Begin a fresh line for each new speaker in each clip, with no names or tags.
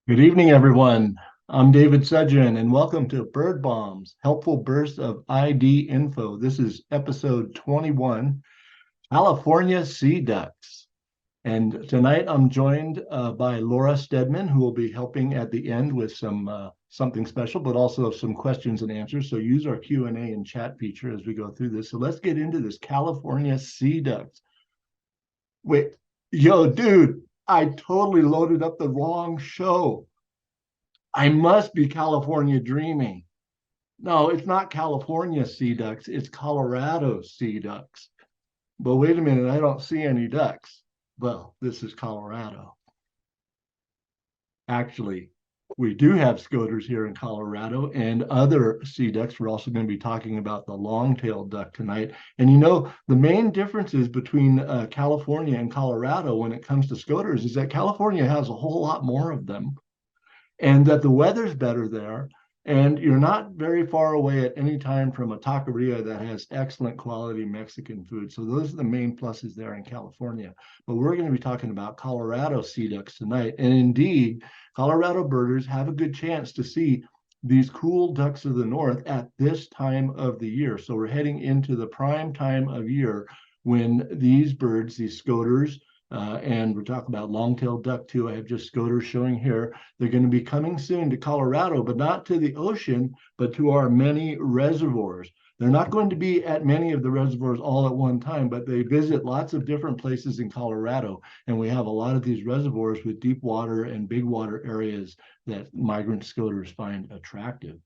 Good evening, everyone. I'm David Suddjian, and welcome to Bird Bombs, Helpful Burst of ID Info. This is episode 21, California Sea Ducks. And tonight I'm joined by Laura Stedman, who will be helping at the end with something special, but also some questions and answers. So use our Q&A and chat feature as we go through this. So let's get into this California Sea Ducks. Wait, yo, dude, I totally loaded up the wrong show. I must be California dreaming. No, it's not California sea ducks, it's Colorado sea ducks. But wait a minute, I don't see any ducks. Well, this is Colorado. Actually, we do have scoters here in Colorado and other sea ducks. We're also going to be talking about the long-tailed duck tonight. And the main differences between California and Colorado when it comes to scoters is that California has a whole lot more of them, and that the weather's better there, and you're not very far away at any time from a taqueria that has excellent quality Mexican food. So those are the main pluses there in California. But we're going to be talking about Colorado sea ducks tonight. And indeed, Colorado birders have a good chance to see these cool ducks of the north at this time of the year. So we're heading into the prime time of year when these birds, these scoters, and we're talking about long-tailed duck too. I have just scoters showing here. They're going to be coming soon to Colorado, but not to the ocean, but to our many reservoirs. They're not going to be at many of the reservoirs all at one time, but they visit lots of different places in Colorado. And we have a lot of these reservoirs with deep water and big water areas that migrant scoters find attractive.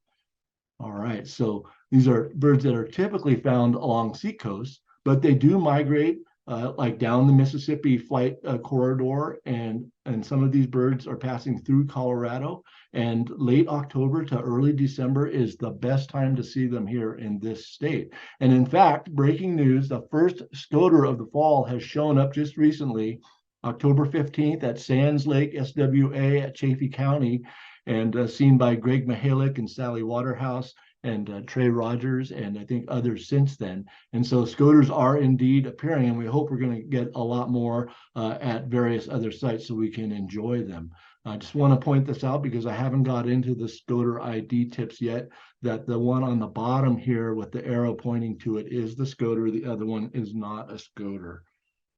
All right, so these are birds that are typically found along seacoasts, but they do migrate like down the Mississippi flight corridor, and some of these birds are passing through Colorado. And late October to early December is the best time to see them here in this state. And in fact, breaking news: the first scoter of the fall has shown up just recently, October 15th at Sands Lake SWA at Chaffee County, and seen by Greg Mihalik and Sally Waterhouse and Trey Rogers, and I think others since then. And so scoters are indeed appearing, and we hope we're going to get a lot more at various other sites so we can enjoy them. I just want to point this out because I haven't got into the scoter ID tips yet, that the one on the bottom here with the arrow pointing to it is the scoter. The other one is not a scoter.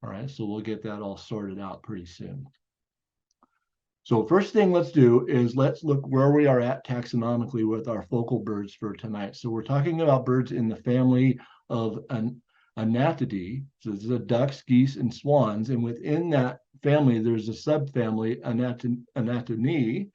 All right, so we'll get that all sorted out pretty soon. So first thing let's do is let's look where we are at taxonomically with our focal birds for tonight. So we're talking about birds in the family of Anatidae. So this is the ducks, geese, and swans. And within that family, there's a subfamily, Anatidae.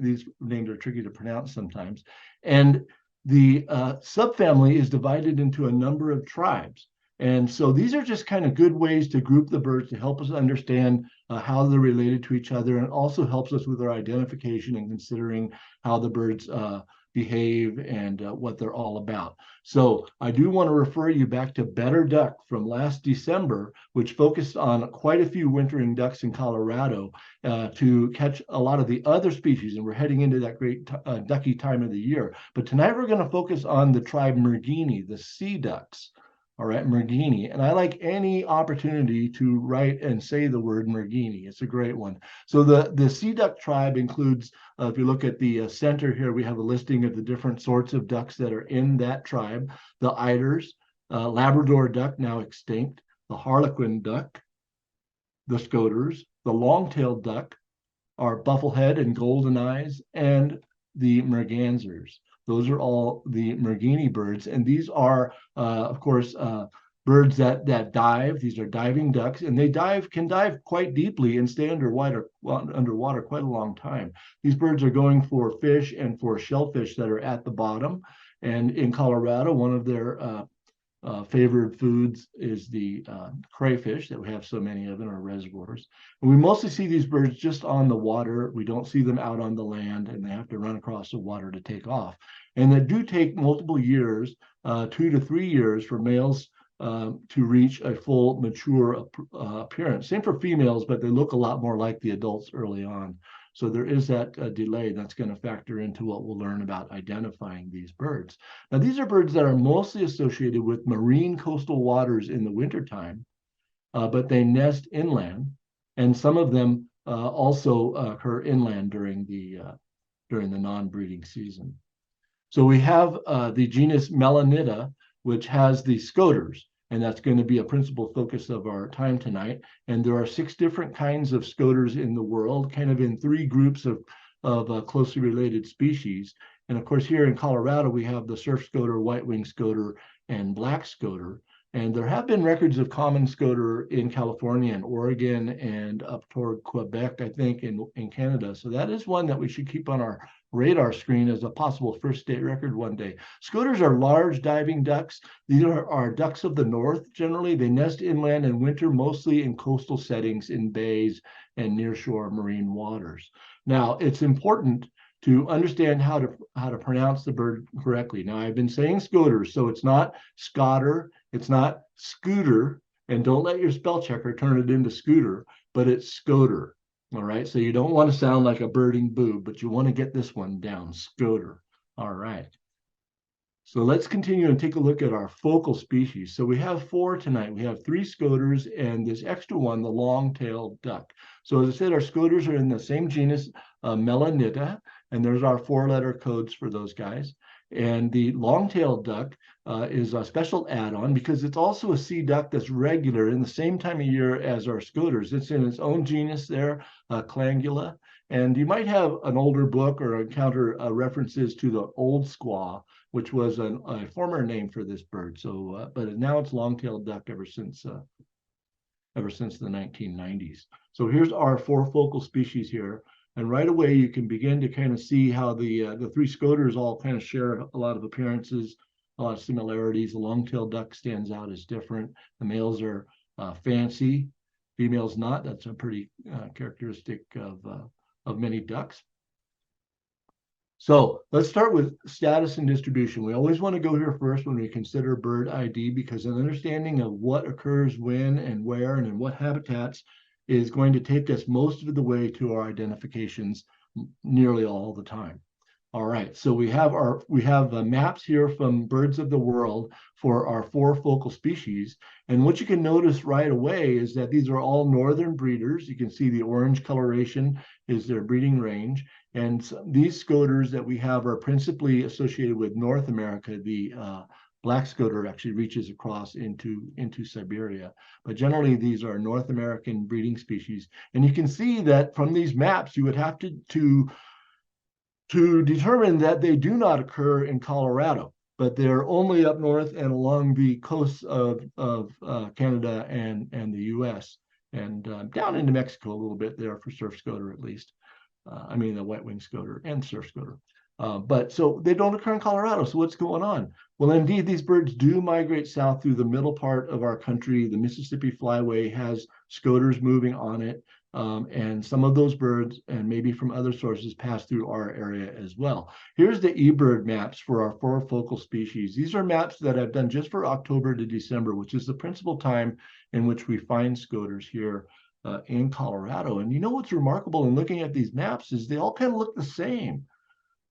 These names are tricky to pronounce sometimes. And the subfamily is divided into a number of tribes. And so these are just kind of good ways to group the birds to help us understand how they're related to each other, and also helps us with our identification and considering how the birds behave and what they're all about. So I do want to refer you back to Better Duck from last December, which focused on quite a few wintering ducks in Colorado to catch a lot of the other species. And we're heading into that great ducky time of the year. But tonight we're going to focus on the tribe Mergini, the sea ducks. All right, Mergini. And I like any opportunity to write and say the word Mergini. It's a great one. So the sea duck tribe includes, if you look at the center here, we have a listing of the different sorts of ducks that are in that tribe. The eiders, Labrador duck, now extinct, the harlequin duck, the scoters, the long-tailed duck, our bufflehead and golden eyes, and the mergansers. Those are all the Mergini birds, and these are, of course, birds that dive. These are diving ducks, and they can dive quite deeply and stay underwater quite a long time. These birds are going for fish and for shellfish that are at the bottom. And in Colorado, one of their favored foods is the crayfish that we have so many of in our reservoirs. And we mostly see these birds just on the water. We don't see them out on the land, and they have to run across the water to take off. And they do take multiple years, 2 to 3 years for males to reach a full mature appearance. Same for females, but they look a lot more like the adults early on. So there is that delay that's going to factor into what we'll learn about identifying these birds. Now, these are birds that are mostly associated with marine coastal waters in the wintertime, but they nest inland. And some of them also occur inland during the non-breeding season. So we have the genus Melanita, which has the Scoters, and that's going to be a principal focus of our time tonight. And there are 6 different kinds of Scoters in the world, kind of in 3 groups of closely related species. And of course, here in Colorado, we have the surf Scoter, white-winged Scoter, and black Scoter. And there have been records of common Scoter in California and Oregon and up toward Quebec, I think, in Canada. So that is one that we should keep on our radar screen as a possible first state record one day. Scoters are large diving ducks. These are ducks of the north. Generally, they nest inland and winter mostly in coastal settings in bays and nearshore marine waters. Now, it's important to understand how to pronounce the bird correctly. Now, I've been saying Scoters, so it's not Scoter, it's not Scooter, and don't let your spell checker turn it into Scooter, but it's Scoter. All right, so you don't want to sound like a birding boob, but you want to get this one down, Scoter. All right. So let's continue and take a look at our focal species. So we have 4 tonight. We have 3 Scoters and this extra one, the long-tailed duck. So as I said, our Scoters are in the same genus, Melanita, and there's our 4-letter codes for those guys. And the long-tailed duck is a special add-on because it's also a sea duck that's regular in the same time of year as our Scoters. It's in its own genus there, Clangula. And you might have an older book or encounter references to the old squaw, which was a former name for this bird. So, but now it's long-tailed duck ever since the 1990s. So here's our 4 focal species here. And right away, you can begin to kind of see how the 3 Scoters all kind of share a lot of appearances, a lot of similarities. The long-tailed duck stands out as different. The males are fancy, females not. That's a pretty characteristic of many ducks. So let's start with status and distribution. We always want to go here first when we consider bird ID because an understanding of what occurs when and where and in what habitats is going to take us most of the way to our identifications nearly all the time. All right, so we have maps here from Birds of the World for our 4 focal species. And what you can notice right away is that these are all northern breeders. You can see the orange coloration is their breeding range. And these Scoters that we have are principally associated with North America. The black Scoter actually reaches across into Siberia. But generally, these are North American breeding species. And you can see that from these maps, you would have to determine that they do not occur in Colorado, but they're only up north and along the coasts of Canada and the U.S. and down into Mexico a little bit there for surf Scoter at least. I mean the white-winged Scoter and surf Scoter. But so they don't occur in Colorado. So what's going on? Well, indeed, these birds do migrate south through the middle part of our country. The Mississippi Flyway has Scoters moving on it. And some of those birds, and maybe from other sources, pass through our area as well. Here's the eBird maps for our 4 focal species. These are maps that I've done just for October to December, which is the principal time in which we find Scoters here in Colorado. And you know what's remarkable in looking at these maps is they all kind of look the same.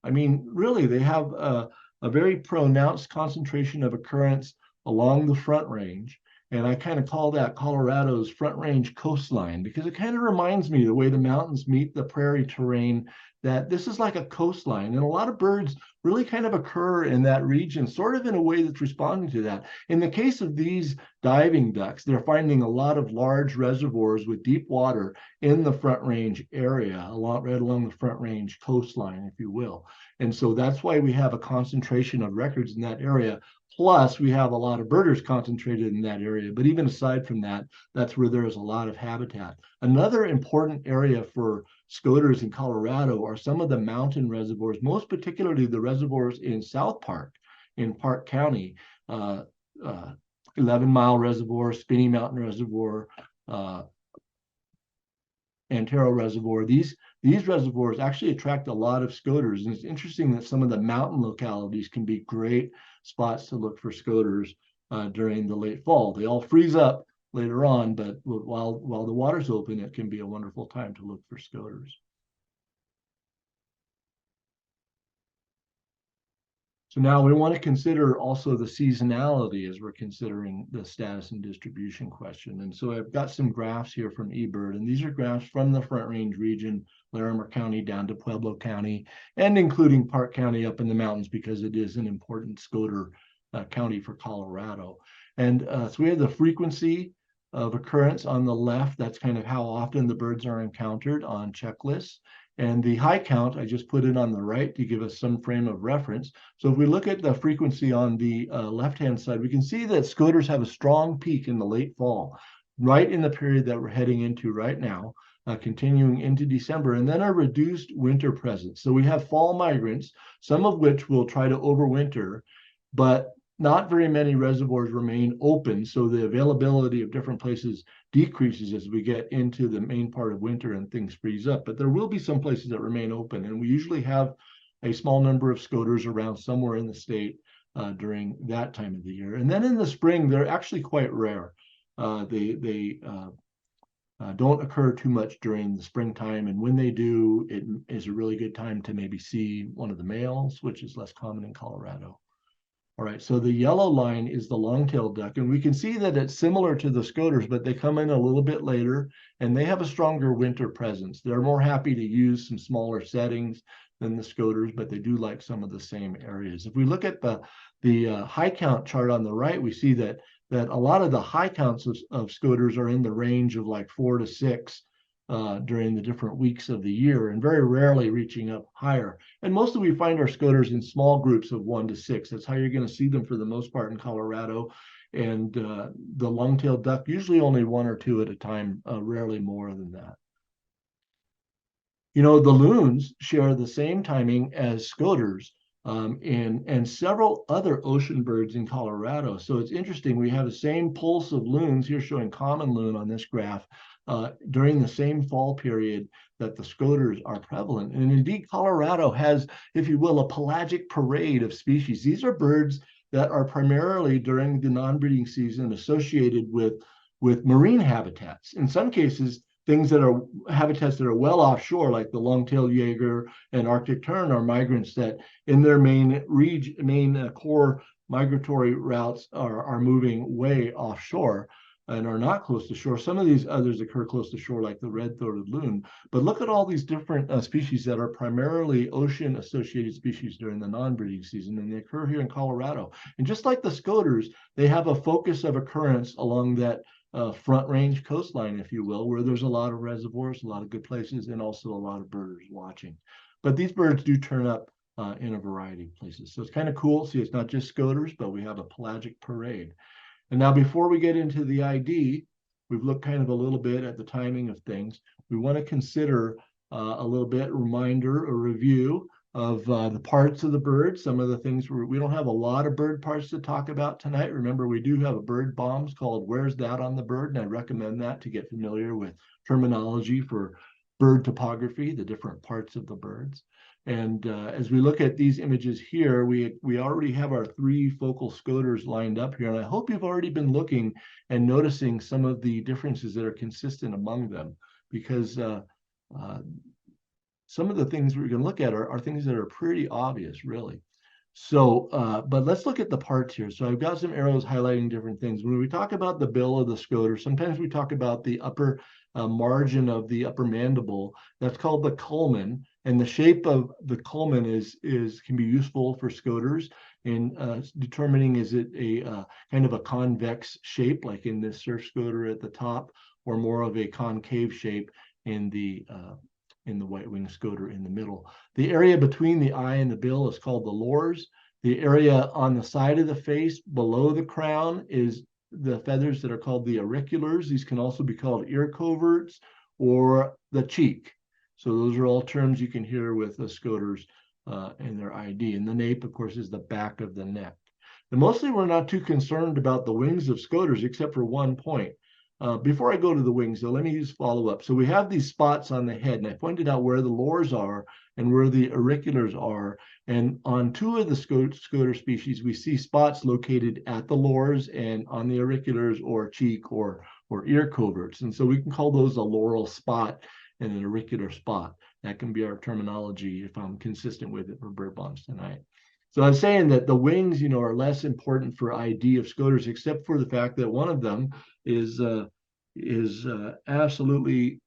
I mean, really, they have a very pronounced concentration of occurrence along the Front Range. And I kind of call that Colorado's Front Range coastline because it kind of reminds me the way the mountains meet the prairie terrain, that this is like a coastline. And a lot of birds really kind of occur in that region, sort of in a way that's responding to that. In the case of these diving ducks, they're finding a lot of large reservoirs with deep water in the Front Range area, right along the Front Range coastline, if you will. And so that's why we have a concentration of records in that area. Plus, we have a lot of birders concentrated in that area. But even aside from that, that's where there is a lot of habitat. Another important area for Scoters in Colorado are some of the mountain reservoirs, most particularly the reservoirs in South Park, in Park County, 11 Mile Reservoir, Spinney Mountain Reservoir, Antero Reservoir. These reservoirs actually attract a lot of Scoters. And it's interesting that some of the mountain localities can be great spots to look for Scoters during the late fall. They all freeze up later on, but while the water's open, it can be a wonderful time to look for Scoters. So now we want to consider also the seasonality as we're considering the status and distribution question. And so I've got some graphs here from eBird, and these are graphs from the Front Range region, Larimer County down to Pueblo County, and including Park County up in the mountains because it is an important Scoter county for Colorado. And so we have the frequency of occurrence on the left. That's kind of how often the birds are encountered on checklists. And the high count, I just put it on the right to give us some frame of reference. So if we look at the frequency on the left-hand side, we can see that Scoters have a strong peak in the late fall, right in the period that we're heading into right now, continuing into December, and then a reduced winter presence. So we have fall migrants, some of which will try to overwinter, but not very many reservoirs remain open, so the availability of different places decreases as we get into the main part of winter and things freeze up. But there will be some places that remain open, and we usually have a small number of Scoters around somewhere in the state during that time of the year. And then in the spring, they're actually quite rare. They don't occur too much during the springtime, and when they do, it is a really good time to maybe see one of the males, which is less common in Colorado. All right, so the yellow line is the long-tailed duck, and we can see that it's similar to the Scoters, but they come in a little bit later, and they have a stronger winter presence. They're more happy to use some smaller settings than the Scoters, but they do like some of the same areas. If we look at the high count chart on the right, we see that a lot of the high counts of Scoters are in the range of like 4 to 6 during the different weeks of the year, and very rarely reaching up higher. And mostly we find our Scoters in small groups of 1 to 6. That's how you're going to see them for the most part in Colorado. And the long-tailed duck, usually only 1 or 2 at a time, rarely more than that. You know, the loons share the same timing as Scoters and several other ocean birds in Colorado. So it's interesting. We have the same pulse of loons here showing common loon on this graph during the same fall period that the Scoters are prevalent. And indeed, Colorado has, if you will, a pelagic parade of species. These are birds that are primarily during the non-breeding season associated with marine habitats. In some cases, things that are habitats that are well offshore, like the long-tailed jaeger and Arctic tern, are migrants that in their main core migratory routes are moving way offshore and are not close to shore. Some of these others occur close to shore, like the red-throated loon. But look at all these different species that are primarily ocean-associated species during the non-breeding season, and they occur here in Colorado. And just like the Scoters, they have a focus of occurrence along that Front Range coastline, if you will, where there's a lot of reservoirs, a lot of good places, and also a lot of birders watching. But these birds do turn up in a variety of places. So it's kind of cool. See, it's not just Scoters, but we have a pelagic parade. And now before we get into the ID, we've looked kind of a little bit at the timing of things. We want to consider a little bit reminder or review of the parts of the bird, some of the things we don't have a lot of bird parts to talk about tonight. Remember, we do have a bird bombs called Where's That on the Bird, and I recommend that to get familiar with terminology for bird topography, the different parts of the birds. And as we look at these images here, we already have our 3 focal Scoters lined up here, and I hope you've already been looking and noticing some of the differences that are consistent among them, because some of the things we're going to look at are things that are pretty obvious, really. So, but let's look at the parts here. So I've got some arrows highlighting different things. When we talk about the bill of the Scoter, sometimes we talk about the upper margin of the upper mandible. That's called the culmen, and the shape of the culmen can be useful for Scoters in determining, is it a kind of a convex shape, like in this surf Scoter at the top, or more of a concave shape in the white-winged Scoter in the middle. The area between the eye and the bill is called the lores. The area on the side of the face below the crown is the feathers that are called the auriculars. These can also be called ear coverts or the cheek. So those are all terms you can hear with the Scoters in their ID. And the nape, of course, is the back of the neck. And mostly we're not too concerned about the wings of Scoters, except for one point. Before I go to the wings, though, let me just follow up. So we have these spots on the head, and I pointed out where the lores are and where the auriculars are. And on 2 of the Scoter species, we see spots located at the lores and on the auriculars or cheek or ear coverts. And so we can call those a loral spot and an auricular spot. That can be our terminology if I'm consistent with it for bird bombs tonight. So I was saying that the wings, are less important for ID of Scoters, except for the fact that one of them is absolutely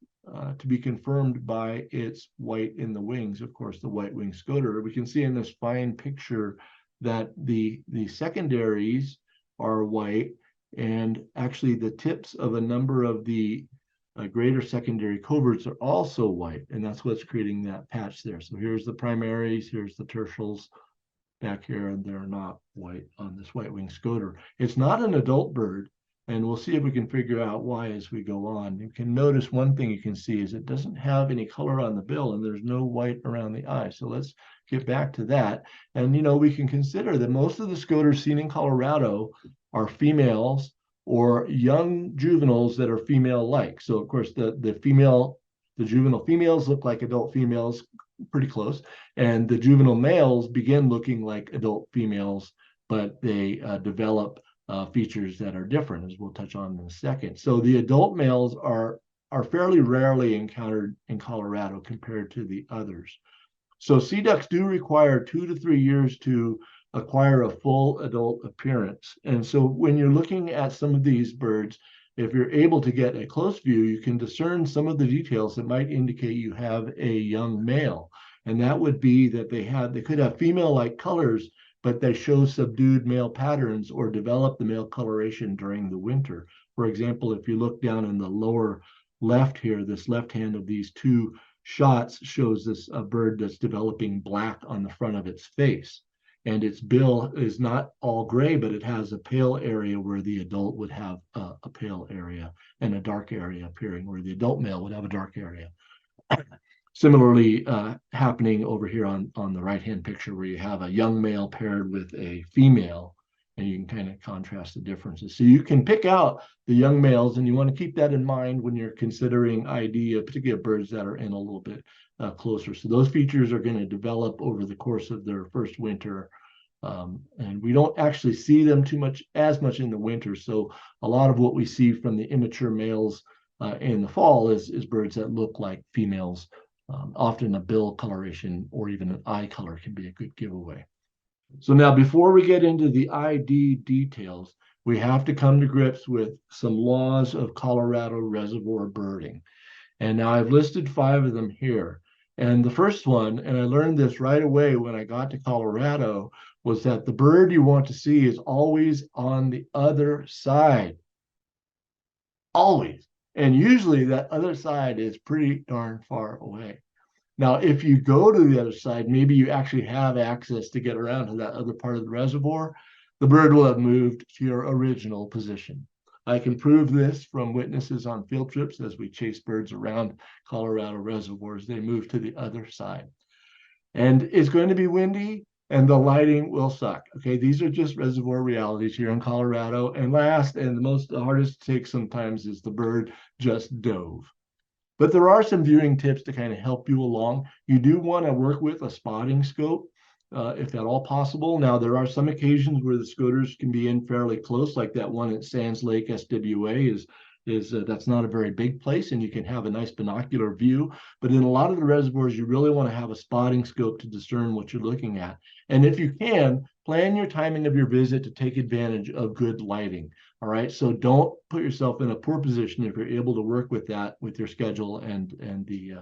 to be confirmed by its white in the wings. Of course, the white-winged Scoter. We can see in this fine picture that the secondaries are white, and actually the tips of a number of the greater secondary coverts are also white, and that's what's creating that patch there. So here's the primaries, here's the tertials back here, and they're not white on this white-winged Scoter. It's not an adult bird, and we'll see if we can figure out why as we go on. You can notice one thing you can see is it doesn't have any color on the bill, and there's no white around the eye. So let's get back to that. And, we can consider that most of the Scoters seen in Colorado are females or young juveniles that are female-like. So, of course, the juvenile females look like adult females, pretty close, and the juvenile males begin looking like adult females, but they develop features that are different, as we'll touch on in a second. So the adult males are fairly rarely encountered in Colorado compared to the others. So sea ducks do require 2 to 3 years to acquire a full adult appearance. And so when you're looking at some of these birds, if you're able to get a close view, you can discern some of the details that might indicate you have a young male. And that would be that they could have female-like colors, but they show subdued male patterns or develop the male coloration during the winter. For example, if you look down in the lower left here, this left hand of these two shots shows this a bird that's developing black on the front of its face. And its bill is not all gray, but it has a pale area where the adult would have a pale area, and a dark area appearing where the adult male would have a dark area. Similarly, happening over here on the right-hand picture where you have a young male paired with a female, and you can kind of contrast the differences. So you can pick out the young males, and you want to keep that in mind when you're considering ID of particular birds that are in a little bit closer. So those features are going to develop over the course of their first winter. And we don't actually see them as much in the winter. So a lot of what we see from the immature males in the fall is birds that look like females. Often a bill coloration or even an eye color can be a good giveaway. So now, before we get into the ID details, we have to come to grips with some laws of Colorado reservoir birding. And now I've listed 5 of them here. And the first one, and I learned this right away when I got to Colorado, was that the bird you want to see is always on the other side. Always. And usually that other side is pretty darn far away. Now, if you go to the other side, maybe you actually have access to get around to that other part of the reservoir, the bird will have moved to your original position. I can prove this from witnesses on field trips as we chase birds around Colorado reservoirs. They move to the other side. And it's going to be windy, and the lighting will suck. Okay, these are just reservoir realities here in Colorado. And last, and the hardest to take sometimes, is the bird just dove. But there are some viewing tips to kind of help you along. You do want to work with a spotting scope, if at all possible. Now, there are some occasions where the Scoters can be in fairly close, like that one at Sands Lake SWA that's not a very big place, and you can have a nice binocular view. But in a lot of the reservoirs, you really want to have a spotting scope to discern what you're looking at. And if you can, plan your timing of your visit to take advantage of good lighting. All right, so don't put yourself in a poor position if you're able to work with that with your schedule and the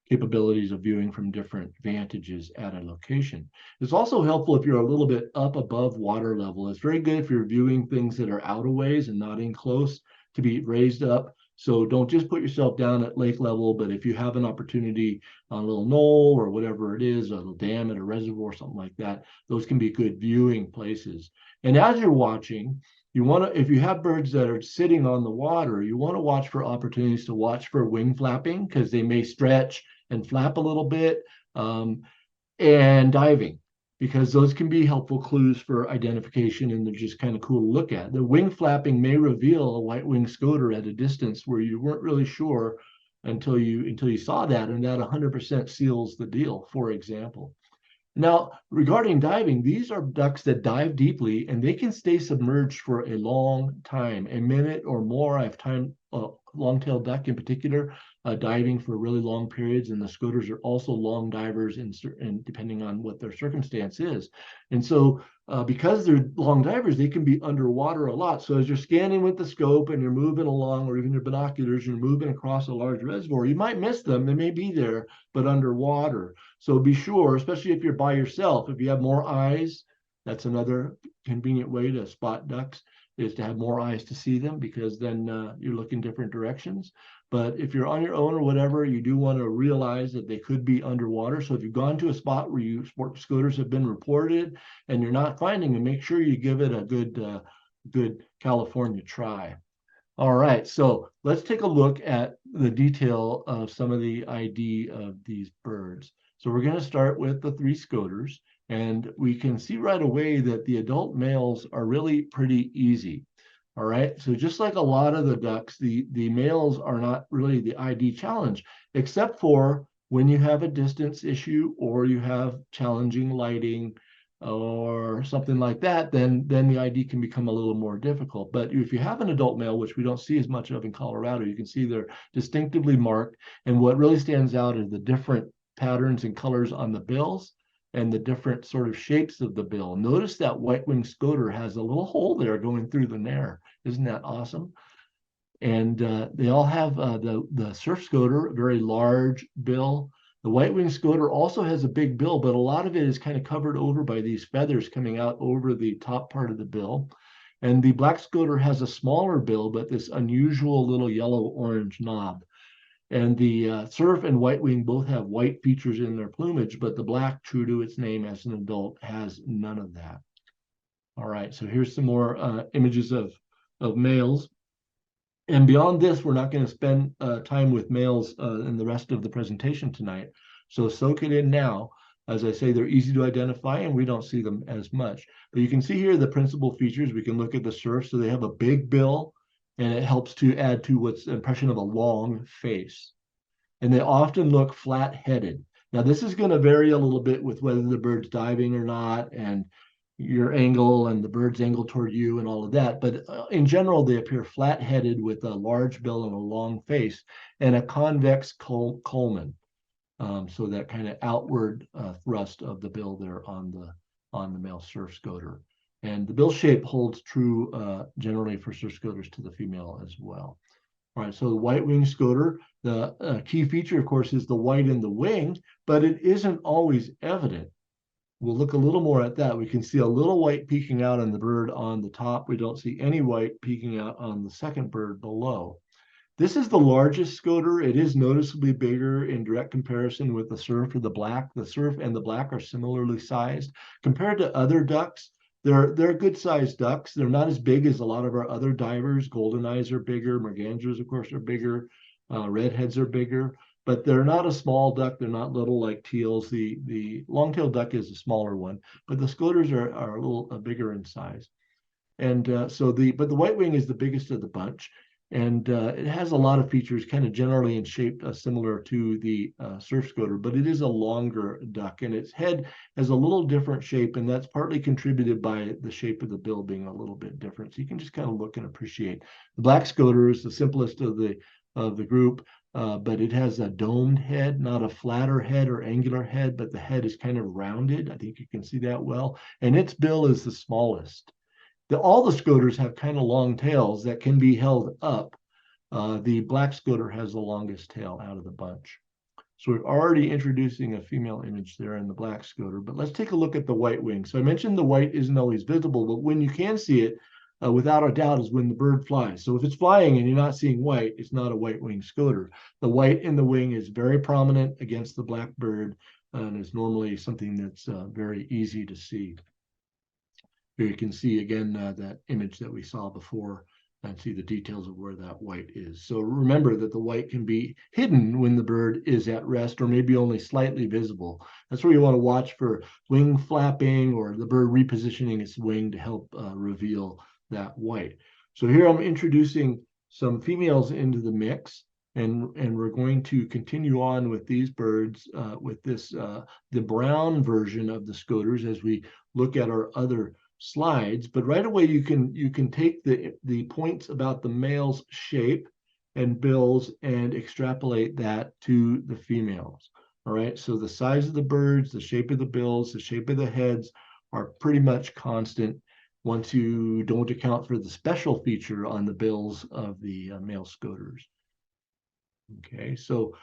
capabilities of viewing from different vantages at a location. It's also helpful if you're a little bit up above water level. It's very good if you're viewing things that are out a ways and not in close to be raised up. So don't just put yourself down at lake level, but if you have an opportunity on a little knoll or whatever it is, a little dam at a reservoir, something like that, those can be good viewing places. And as you're watching, you want to, if you have birds that are sitting on the water, you want to watch for opportunities to watch for wing flapping, because they may stretch and flap a little bit, and diving, because those can be helpful clues for identification, and they're just kind of cool to look at. The wing flapping may reveal a white-winged Scoter at a distance where you weren't really sure until you saw that, and that 100% seals the deal, for example. Now, regarding diving, these are ducks that dive deeply, and they can stay submerged for a long time, a minute or more. I've long-tailed duck in particular, diving for really long periods, and the Scoters are also long divers and depending on what their circumstance is. And so because they're long divers, they can be underwater a lot. So as you're scanning with the scope and you're moving along, or even your binoculars, you're moving across a large reservoir, you might miss them. They may be there, but underwater. So be sure, especially if you're by yourself, if you have more eyes, that's another convenient way to spot ducks, is to have more eyes to see them, because then you're looking different directions. But if you're on your own or whatever, you do want to realize that they could be underwater. So if you've gone to a spot where Scoters have been reported and you're not finding them, make sure you give it a good California try. All right, so let's take a look at the detail of some of the ID of these birds. So we're going to start with the 3 Scoters, and we can see right away that the adult males are really pretty easy. All right, so just like a lot of the ducks, the males are not really the ID challenge, except for when you have a distance issue or you have challenging lighting or something like that, then the ID can become a little more difficult. But if you have an adult male, which we don't see as much of in Colorado, you can see they're distinctively marked. And what really stands out is the different patterns and colors on the bills and the different sort of shapes of the bill. Notice that white-winged Scoter has a little hole there going through the nair. Isn't that awesome? And they all have the surf Scoter, a very large bill. The white-winged Scoter also has a big bill, but a lot of it is kind of covered over by these feathers coming out over the top part of the bill. And the black Scoter has a smaller bill, but this unusual little yellow-orange knob. And the surf and white wing both have white features in their plumage, but the black, true to its name as an adult, has none of that. All right, so here's some more images of males. And beyond this, we're not going to spend time with males in the rest of the presentation tonight. So soak it in now. As I say, they're easy to identify and we don't see them as much. But you can see here the principal features. We can look at the surf. So they have a big bill, and it helps to add to what's the impression of a long face. And they often look flat-headed. Now, this is going to vary a little bit with whether the bird's diving or not, and your angle and the bird's angle toward you and all of that. But in general, they appear flat-headed with a large bill and a long face and a convex culmen. So that kind of outward thrust of the bill there on the male surf Scoter. And the bill shape holds true generally for surf Scoters to the female as well. All right, so the white-winged Scoter, the key feature, of course, is the white in the wing, but it isn't always evident. We'll look a little more at that. We can see a little white peeking out on the bird on the top. We don't see any white peeking out on the second bird below. This is the largest Scoter. It is noticeably bigger in direct comparison with the surf or the black. The surf and the black are similarly sized. Compared to other ducks, they're good-sized ducks. They're not as big as a lot of our other divers. Golden eyes are bigger. Mergansers, of course, are bigger. Redheads are bigger. But they're not a small duck. They're not little like teals. The long-tailed duck is a smaller one, but the Scoters are a little bigger in size. And but the white wing is the biggest of the bunch. And it has a lot of features kind of generally in shape similar to the surf Scoter, but it is a longer duck and its head has a little different shape, and that's partly contributed by the shape of the bill being a little bit different. So you can just kind of look and appreciate. The black Scoter is the simplest of the group, but it has a domed head, not a flatter head or angular head, but the head is kind of rounded. I think you can see that well. And its bill is the smallest. All the Scoters have kind of long tails that can be held up. The black Scoter has the longest tail out of the bunch. So we're already introducing a female image there in the black Scoter, but let's take a look at the white wing. So I mentioned the white isn't always visible, but when you can see it, without a doubt, is when the bird flies. So if it's flying and you're not seeing white, it's not a white-winged Scoter. The white in the wing is very prominent against the black bird and is normally something that's very easy to see. Here you can see again that image that we saw before and see the details of where that white is. So remember that the white can be hidden when the bird is at rest or maybe only slightly visible. That's where you want to watch for wing flapping or the bird repositioning its wing to help reveal that white. So here I'm introducing some females into the mix, and we're going to continue on with these birds with this the brown version of the Scoters as we look at our other slides. But right away you can take the points about the male's shape and bills and extrapolate that to the females. All right, so the size of the birds, the shape of the bills, the shape of the heads are pretty much constant once you don't account for the special feature on the bills of the male scoters. Okay, so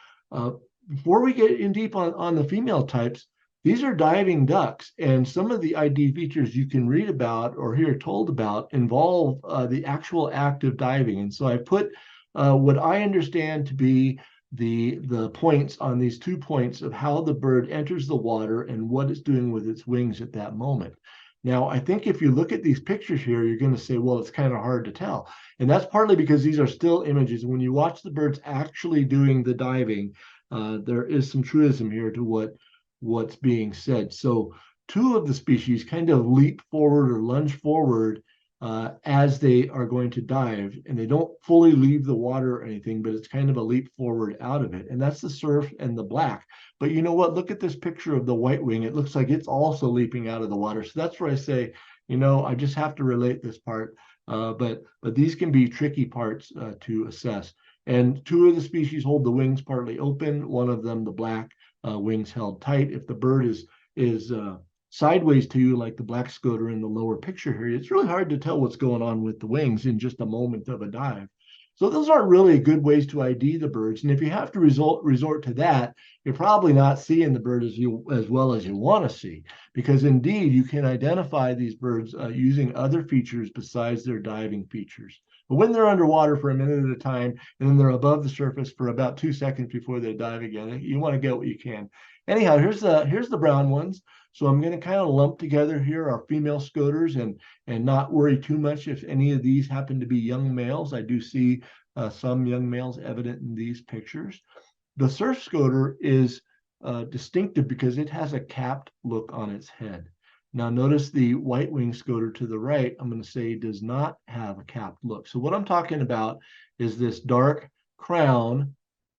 before we get in deep on the female types, these are diving ducks, and some of the ID features you can read about or hear told about involve the actual act of diving. And so I put what I understand to be the points on these 2 points of how the bird enters the water and what it's doing with its wings at that moment. Now, I think if you look at these pictures here, you're going to say, well, it's kind of hard to tell. And that's partly because these are still images. When you watch the birds actually doing the diving, there is some truism here to what's being said. So 2 of the species kind of leap forward or lunge forward as they are going to dive, and they don't fully leave the water or anything, but it's kind of a leap forward out of it. And that's the surf and the black. But you know what? Look at this picture of the white wing. It looks like it's also leaping out of the water. So that's where I say, you know, I just have to relate this part. But these can be tricky parts to assess. And 2 of the species hold the wings partly open. One of them, the black, wings held tight. If the bird is sideways to you, like the black scoter in the lower picture here, it's really hard to tell what's going on with the wings in just a moment of a dive. So those aren't really good ways to ID the birds. And if you have to resort to that, you're probably not seeing the bird as well as you want to see, because indeed you can identify these birds using other features besides their diving features. But when they're underwater for a minute at a time, and then they're above the surface for about 2 seconds before they dive again, you want to get what you can. Anyhow, here's the brown ones. So I'm going to kind of lump together here our female scoters and not worry too much if any of these happen to be young males. I do see some young males evident in these pictures. The surf scoter is distinctive because it has a capped look on its head. Now notice the white-winged scoter to the right, I'm going to say does not have a capped look. So what I'm talking about is this dark crown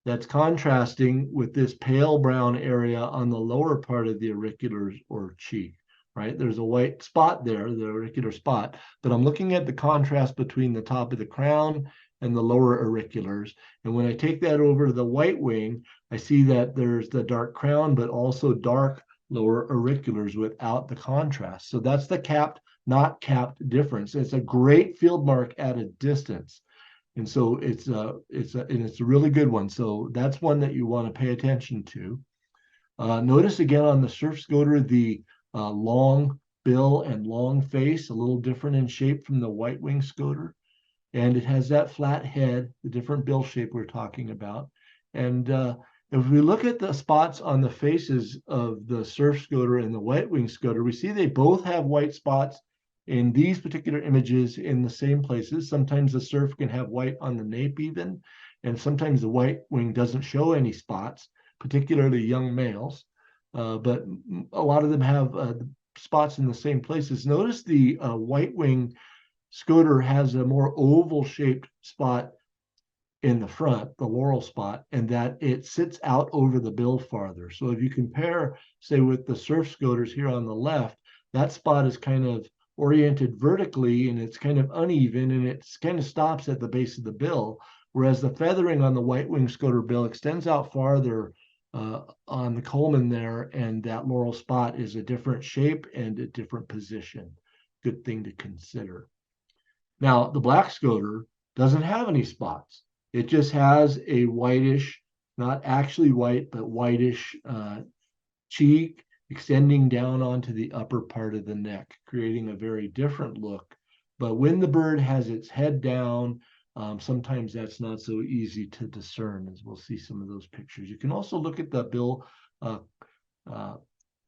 that's contrasting with this pale brown area on the lower part of the auriculars or cheek, right? There's a white spot there, the auricular spot, but I'm looking at the contrast between the top of the crown and the lower auriculars. And when I take that over to the white wing, I see that there's the dark crown, but also dark lower auriculars without the contrast. So that's the capped, not capped difference. It's a great field mark at a distance. And so it's a really good one. So that's one that you want to pay attention to. Notice again on the surf scoter, the long bill and long face, a little different in shape from the white wing scoter. And it has that flat head, the different bill shape we're talking about. And if we look at the spots on the faces of the surf scoter and the white wing scoter, we see they both have white spots in these particular images in the same places. Sometimes the surf can have white on the nape even, and sometimes the white wing doesn't show any spots, particularly young males. But a lot of them have spots in the same places. Notice the white wing scoter has a more oval shaped spot in the front, the laurel spot, and that it sits out over the bill farther. So if you compare, say, with the surf scoters here on the left, that spot is kind of oriented vertically and it's kind of uneven and it kind of stops at the base of the bill, whereas the feathering on the white wing scoter bill extends out farther on the culmen there, and that laurel spot is a different shape and a different position. Good thing to consider. Now, the black scoter doesn't have any spots. It just has a whitish, not actually white, but whitish cheek extending down onto the upper part of the neck, creating a very different look. But when the bird has its head down, sometimes that's not so easy to discern, as we'll see some of those pictures. You can also look at the bill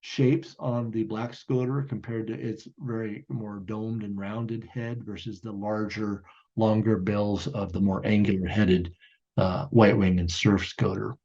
shapes on the black scoter compared to its very more domed and rounded head versus the larger, longer bills of the more angular headed white wing and surf scoter.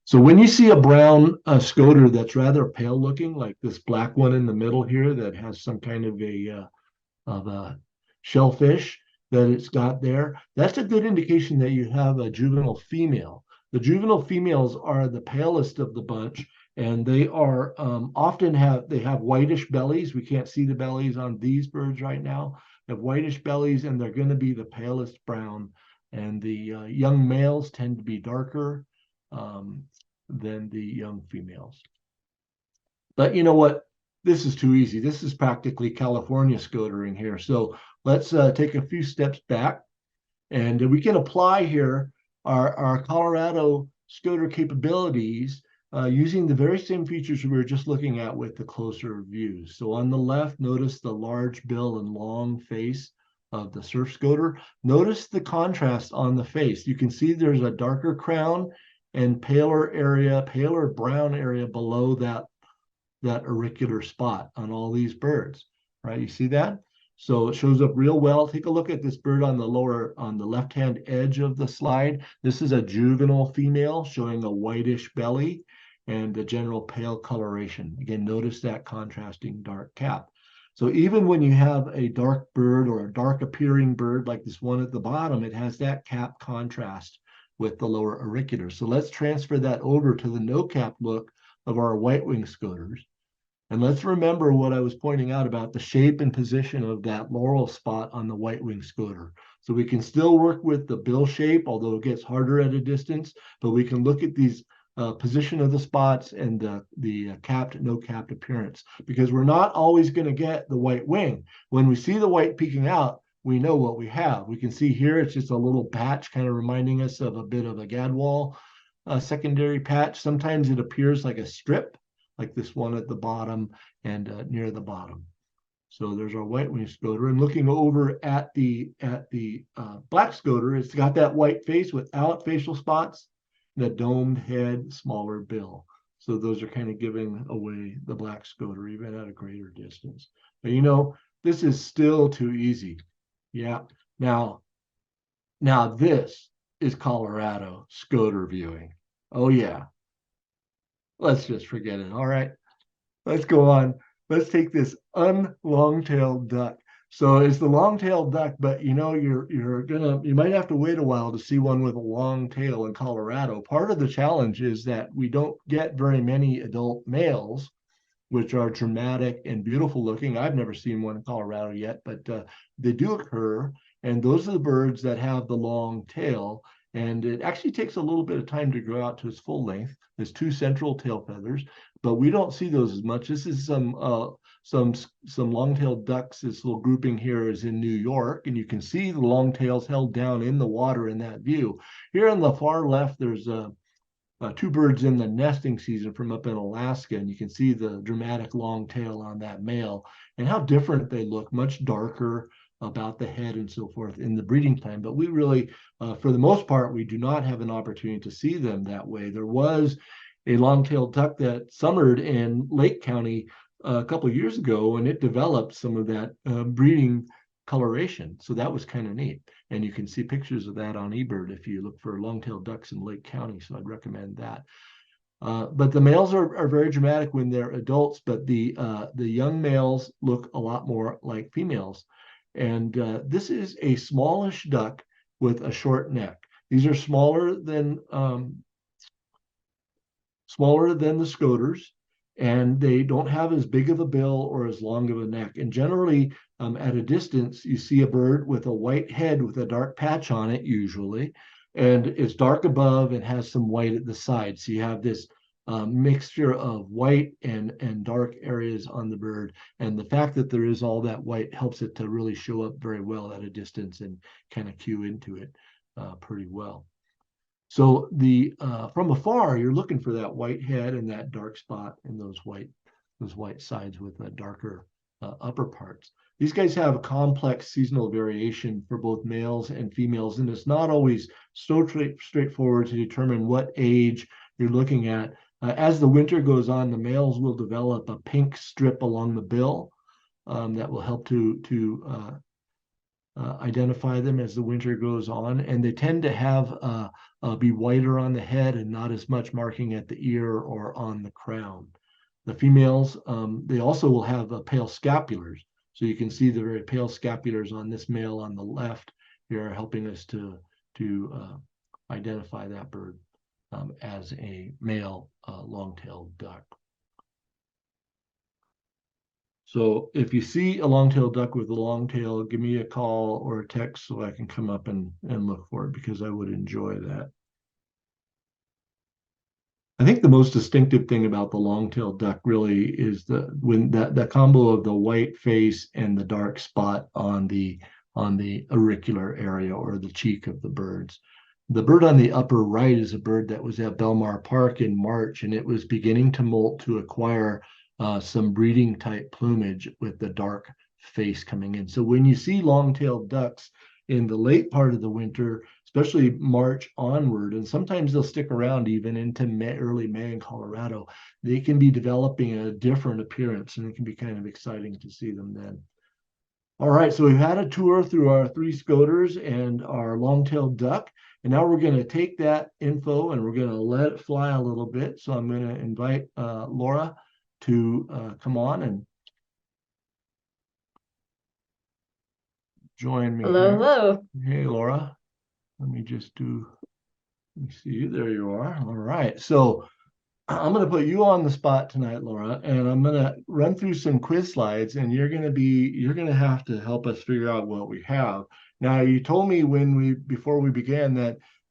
So when you see a brown scoter that's rather pale looking, like this black one in the middle here that has some kind of a shellfish that it's got there, that's a good indication that you have a juvenile female. The juvenile females are the palest of the bunch, and they are often have whitish bellies. We can't see the bellies on these birds right now. They have whitish bellies, and they're going to be the palest brown. And the young males tend to be darker than the young females. But you know what? This is too easy. This is practically California scotering here. So let's take a few steps back, and we can apply here our Colorado Scoter capabilities using the very same features we were just looking at with the closer views. So on the left, notice the large bill and long face of the surf scoter. Notice the contrast on the face. You can see there's a darker crown and paler brown area below that auricular spot on all these birds, right? You see that? So it shows up real well. Take a look at this bird on the left-hand edge of the slide. This is a juvenile female showing a whitish belly and a general pale coloration. Again, notice that contrasting dark cap. So even when you have a dark bird or a dark appearing bird like this one at the bottom, it has that cap contrast with the lower auricular. So let's transfer that over to the no cap look of our white-winged scoters. And let's remember what I was pointing out about the shape and position of that laurel spot on the white-winged scoter. So we can still work with the bill shape, although it gets harder at a distance, but we can look at these position of the spots and the capped, no capped appearance, because we're not always going to get the white wing. When we see the white peeking out, we know what we have. We can see here, it's just a little patch kind of reminding us of a bit of a gadwall secondary patch. Sometimes it appears like a strip, like this one at the bottom and near the bottom. So there's our white-winged scoter. And looking over at the black scoter, it's got that white face without facial spots, the domed head, smaller bill. So those are kind of giving away the black scoter even at a greater distance. But you know, this is still too easy. Yeah. Now this is Colorado scoter viewing. Oh yeah. Let's just forget it. All right, let's go on. Let's take this long-tailed duck. So it's the long-tailed duck, but you know, you might have to wait a while to see one with a long tail in Colorado. Part of the challenge is that we don't get very many adult males, which are dramatic and beautiful looking. I've never seen one in Colorado yet, but they do occur. And those are the birds that have the long tail. And it actually takes a little bit of time to grow out to its full length. There's two central tail feathers, but we don't see those as much. This is some long-tailed ducks. This little grouping here is in New York, and you can see the long tails held down in the water in that view. Here on the far left, there's two birds in the nesting season from up in Alaska, and you can see the dramatic long tail on that male and how different they look, much darker about the head and so forth in the breeding time. But we really, for the most part, we do not have an opportunity to see them that way. There was a long-tailed duck that summered in Lake County a couple of years ago, and it developed some of that breeding coloration. So that was kind of neat. And you can see pictures of that on eBird if you look for long-tailed ducks in Lake County. So I'd recommend that. But the males are very dramatic when they're adults, but the young males look a lot more like females. And this is a smallish duck with a short neck. These are smaller than the scoters, and they don't have as big of a bill or as long of a neck. And generally, at a distance, you see a bird with a white head with a dark patch on it, usually, and it's dark above and has some white at the side. So you have this mixture of white and dark areas on the bird. And the fact that there is all that white helps it to really show up very well at a distance and kind of cue into it pretty well. So from afar, you're looking for that white head and that dark spot and those white sides with darker upper parts. These guys have a complex seasonal variation for both males and females, and it's not always so straightforward to determine what age you're looking at. As the winter goes on, the males will develop a pink strip along the bill that will help to identify them as the winter goes on, and they tend to have be whiter on the head and not as much marking at the ear or on the crown. The females, they also will have pale scapulars. So you can see the very pale scapulars on this male on the left here, helping us to identify that bird as a male long-tailed duck. So if you see a long-tailed duck with a long tail, give me a call or a text so I can come up and look for it because I would enjoy that. I think the most distinctive thing about the long-tailed duck really is that combo of the white face and the dark spot on the auricular area or the cheek of the birds. The bird on the upper right is a bird that was at Belmar Park in March, and it was beginning to molt to acquire some breeding type plumage with the dark face coming in. So when you see long-tailed ducks in the late part of the winter, especially March onward, and sometimes they'll stick around even into early May in Colorado, they can be developing a different appearance, and it can be kind of exciting to see them then. All right, so we've had a tour through our 3 scoters and our long-tailed duck, and now we're going to take that info and we're going to let it fly a little bit. So I'm going to invite Laura to come on and join me
Hello,
here.
hello.
Hey, Laura. Let me see, there you are. All right, so I'm going to put you on the spot tonight, Laura, and I'm going to run through some quiz slides, and you're going to have to help us figure out what we have. Now, you told me before we began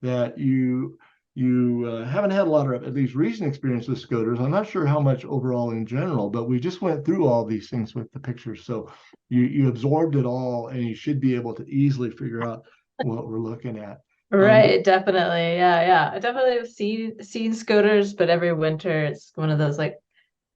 that you haven't had a lot of at least recent experience with Scoters. I'm not sure how much overall in general, but we just went through all these things with the pictures, so you absorbed it all, and you should be able to easily figure out what we're looking at.
Right, definitely. Yeah, yeah. I definitely have seen Scoters, but every winter it's one of those like,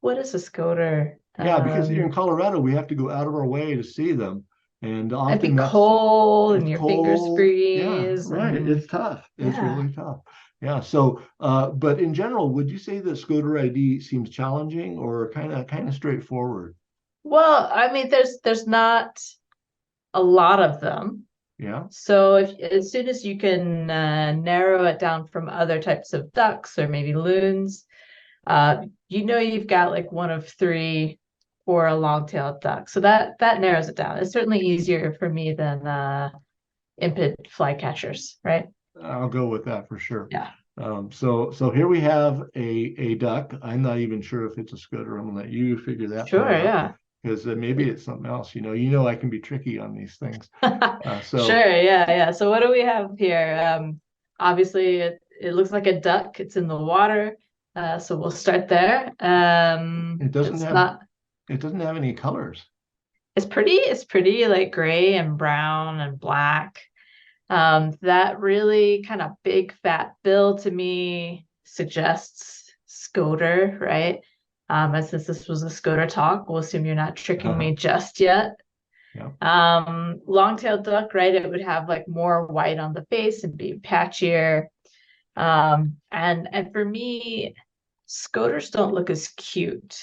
what is a Scoter?
Yeah, because here in Colorado, we have to go out of our way to see them. And
It'd be
often
cold and
it's
your fingers
cold. Yeah,
freeze
right.
and
It's tough. It's
yeah.
really tough. Yeah. So, but in general, would you say that Scoter ID seems challenging or kind of straightforward?
Well, I mean, there's not a lot of them.
Yeah.
So if as soon as you can narrow it down from other types of ducks or maybe loons, you've got like one of three for a long-tailed duck. So that narrows it down. It's certainly easier for me than impid flycatchers, right?
I'll go with that for sure.
Yeah.
So here we have a duck. I'm not even sure if it's a Scoter. I'm gonna let you figure that
Sure,
part out
yeah.
because maybe it's something else. I can be tricky on these things. So
Sure, yeah, yeah. So what do we have here? Obviously it looks like a duck. It's in the water. So we'll start there.
it doesn't
It's
have
not
it doesn't have any colors.
it's pretty like gray and brown and black. That really kind of big fat bill to me suggests Scoter, right? And since this was a Scoter talk, we'll assume you're not tricking me just yet.
Yeah.
Long-tailed duck, right? It would have like more white on the face and be patchier. And for me, Scoters don't look as cute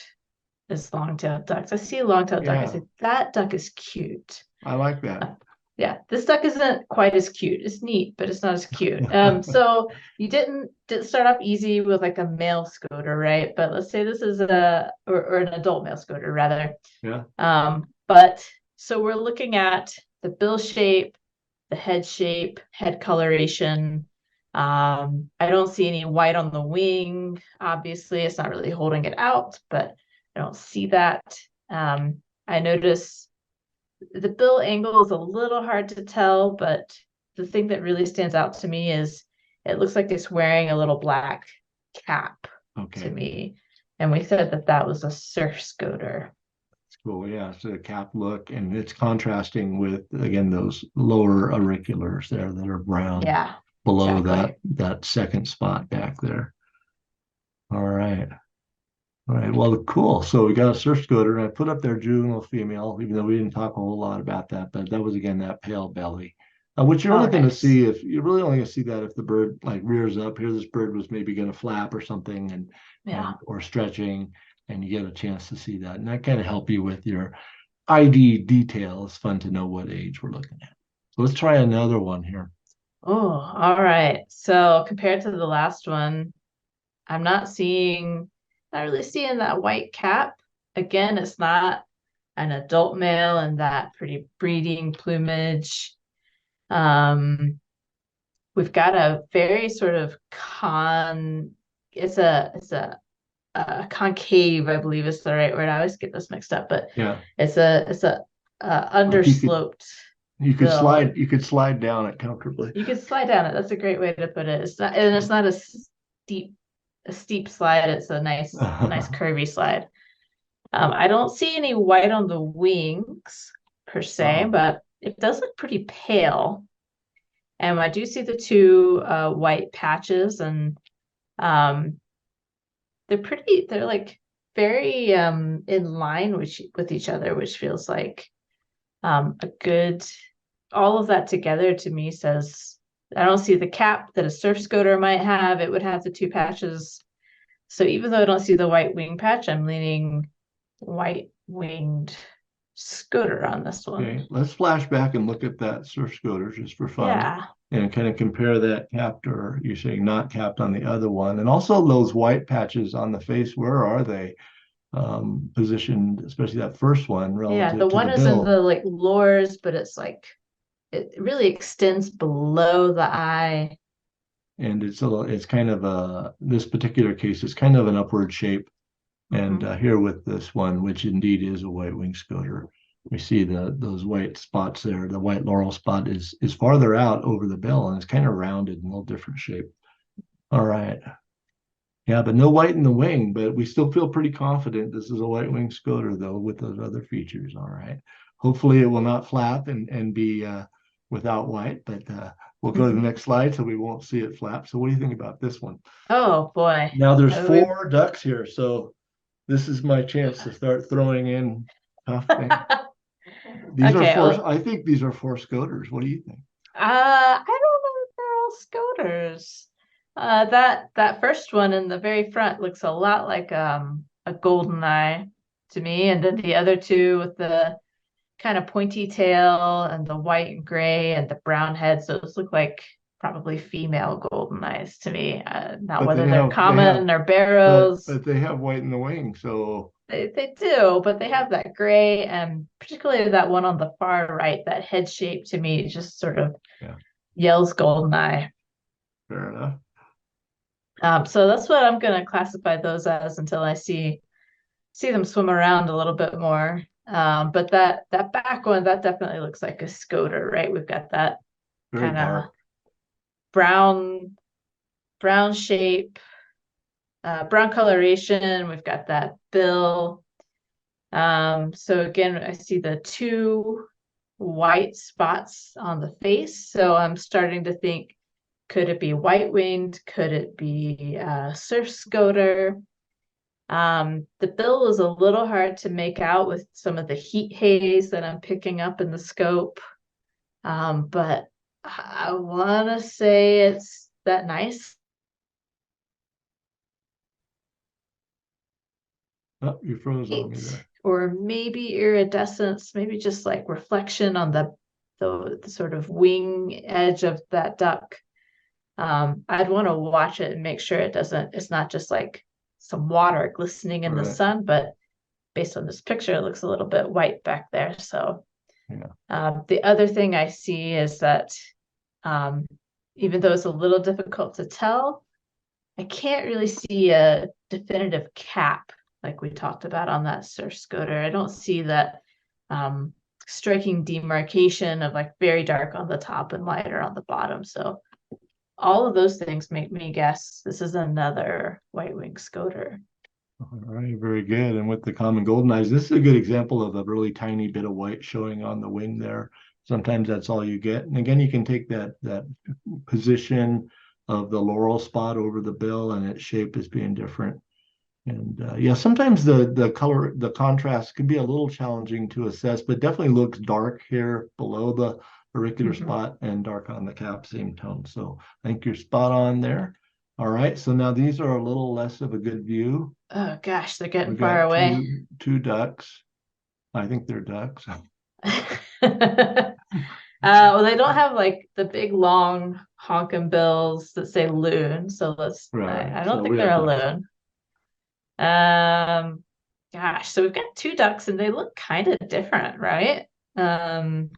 as long-tailed ducks. I see a long-tailed duck, I
Yeah.
say, that duck is cute.
I like that.
Yeah, this duck isn't quite as cute. It's neat, but it's not as cute. So you didn't start off easy with like a male Scoter, right? But let's say this is or an adult male Scoter rather.
Yeah.
But so we're looking at the bill shape, the head shape, head coloration. I don't see any white on the wing. Obviously, it's not really holding it out, but I don't see that. I notice the bill angle is a little hard to tell, but the thing that really stands out to me is it looks like it's wearing a little black cap to
Okay.
me. And we said that that was a surf Scoter.
It's cool. Yeah. It's a cap look, and it's contrasting with again those lower auriculars there that are brown
Yeah,
below
exactly.
that second spot back there. All right. All right. Well, cool. So we got a surf Scoter, and I put up there juvenile female, even though we didn't talk a whole lot about that. But that was again that pale belly, which you're
Oh,
only going to
nice.
see if you're really only going to see that if the bird like rears up. Here, this bird was maybe going to flap or something, and
Yeah.
or stretching, and you get a chance to see that, and that kind of help you with your ID detail. It's fun to know what age we're looking at. So let's try another one here.
Oh, all right. So compared to the last one, I'm not really seeing that white cap. Again, it's not an adult male and that pretty breeding plumage. Um, we've got a very sort of it's a concave, I believe is the right word. I always get this mixed up, but
Yeah.
it's a
Like
undersloped bill.
you could slide down it comfortably.
You could slide down it. That's a great way to put it. It's not, and it's not a steep slide. It's a nice curvy slide. I don't see any white on the wings per se,
Oh,
but it does look pretty pale. And I do see the two white patches, and um, they're like very in line with each other, which feels like a good, all of that together to me says, I don't see the cap that a surf scoter might have. It would have the two patches. So even though I don't see the white wing patch, I'm leaning white winged Scoter on this one.
okay. Let's flash back and look at that surf Scoter just for fun
Yeah.
and kind of compare that capped or you're saying not capped on the other one. And also those white patches on the face, where are they positioned, especially that first one
Yeah.
relative
The
to
one
the
is in
bill?
the like lores, but it's like it really extends below the eye.
And it's kind of this particular case, it's kind of an upward shape. And
Mhm.
here with this one, which indeed is a white wing Scoter, we see those white spots there. The white laurel spot is farther out over the bill and it's kind of rounded in a little different shape. All right. Yeah, but no white in the wing, but we still feel pretty confident this is a white wing Scoter though with those other features. All right. Hopefully it will not flap and be without white, but we'll go to the next slide so we won't see it flap. So what do you think about this one?
Oh boy.
Now there's
We
4 ducks here, so this is my chance to start throwing in tough things. These are
okay.
four.
Well,
I think these are 4 Scoters. What do you think?
I don't know if they're all Scoters. That first one in the very front looks a lot like a golden eye to me, and then the other two with the kind of pointy tail and the white and gray and the brown heads, those look like probably female golden eyes to me. Not
But
whether they're common or barrows.
but they have white in the wing. So
They do, but they have that gray, and particularly that one on the far right, that head shape to me just sort of
yeah,
yells golden eye.
fair enough.
So that's what I'm gonna classify those as until I see them swim around a little bit more. But that back one, that definitely looks like a Scoter, right? We've got that
Very
kind of
dark.
brown brown shape, brown coloration. We've got that bill. So again, I see the two white spots on the face. So I'm starting to think, could it be white winged? Could it be surf Scoter? The bill is a little hard to make out with some of the heat haze that I'm picking up in the scope. But I want to say it's that nice.
Oh, you froze on me there.
Or maybe iridescence, maybe just like reflection on the sort of wing edge of that duck. I'd want to watch it and make sure it's not just like some water glistening
All
in the
right.
sun, but based on this picture, it looks a little bit white back there. So
Yeah.
the other thing I see is that um, even though it's a little difficult to tell, I can't really see a definitive cap like we talked about on that surf Scoter. I don't see that um, striking demarcation of like very dark on the top and lighter on the bottom. So all of those things make me guess this is another white wing Scoter.
All right. Very good. And with the common golden eyes, this is a good example of a really tiny bit of white showing on the wing there. Sometimes that's all you get. And again, you can take that position of the laurel spot over the bill and its shape as being different. And yeah, sometimes the color, the contrast can be a little challenging to assess, but definitely looks dark here below the auricular
Mhm.
spot and dark on the cap, same tone. So I think you're spot on there. All right, so now these are a little less of a good view.
Oh gosh, they're
We
getting far
got
away.
two ducks. I think they're ducks.
Well, they don't have like the big long honking bills that say loon, so
Right.
I don't
So
think
we
they're
have
a
ducks.
loon. Um, gosh, so we've got two ducks and they look kind of different, right? Um,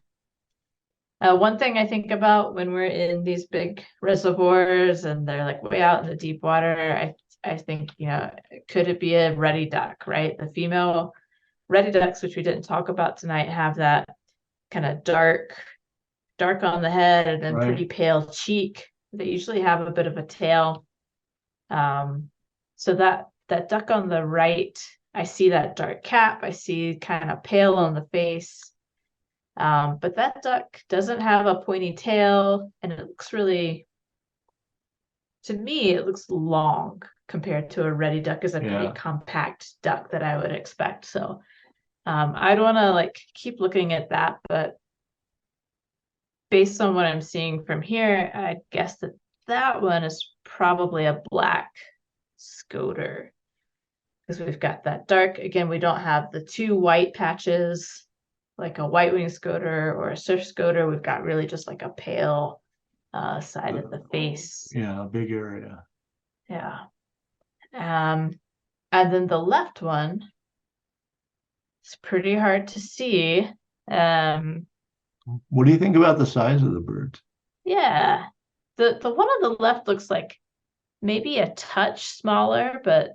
one thing I think about when we're in these big reservoirs and they're like way out in the deep water, I think, could it be a ruddy duck, right? The female ruddy ducks, which we didn't talk about tonight, have that kind of dark on the head and then pretty
Right.
pale cheek. They usually have a bit of a tail. So that duck on the right, I see that dark cap. I see kind of pale on the face. But that duck doesn't have a pointy tail, and it looks really, to me, it looks long compared to a ruddy duck is a pretty
Yeah.
compact duck that I would expect. So I'd want to like keep looking at that, but based on what I'm seeing from here, I guess that one is probably a black Scoter because we've got that dark. Again, we don't have the two white patches like a white wing Scoter or a surf Scoter. We've got really just like a pale side of the face.
Yeah, big area.
Yeah. And then the left one, it's pretty hard to see.
What do you think about the size of the birds?
Yeah. The one on the left looks like maybe a touch smaller, but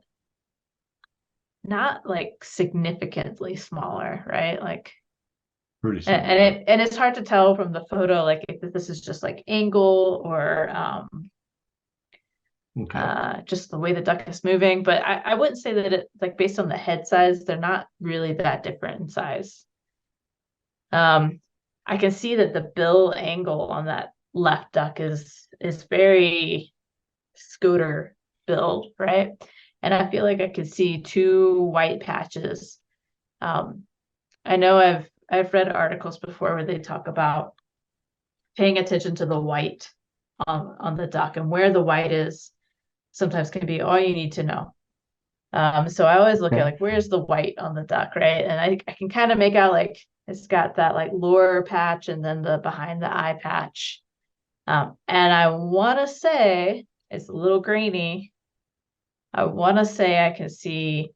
not like significantly smaller, right? Like,
Pretty
and
similar.
it's hard to tell from the photo, like if this is just like angle or
Okay.
just the way the duck is moving. But I wouldn't say that it like based on the head size, they're not really that different in size. I can see that the bill angle on that left duck is very Scoter build, right? And I feel like I could see two white patches. I know I've read articles before where they talk about paying attention to the white on the duck, and where the white is sometimes can be all you need to know. So I always look at
Okay.
like where's the white on the duck, right? And I can kind of make out like it's got that like lower patch and then the behind the eye patch. And I want to say it's a little grainy. I want to say I can see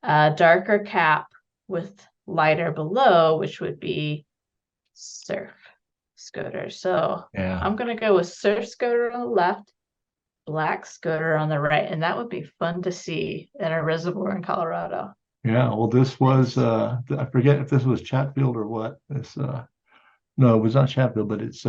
a darker cap with lighter below, which would be surf Scoter. So
Yeah.
I'm gonna go with surf Scoter on the left, black Scoter on the right, and that would be fun to see in a reservoir in Colorado.
Yeah. Well, this was I forget if this was Chatfield or what. This no, it was not Chatfield, but it's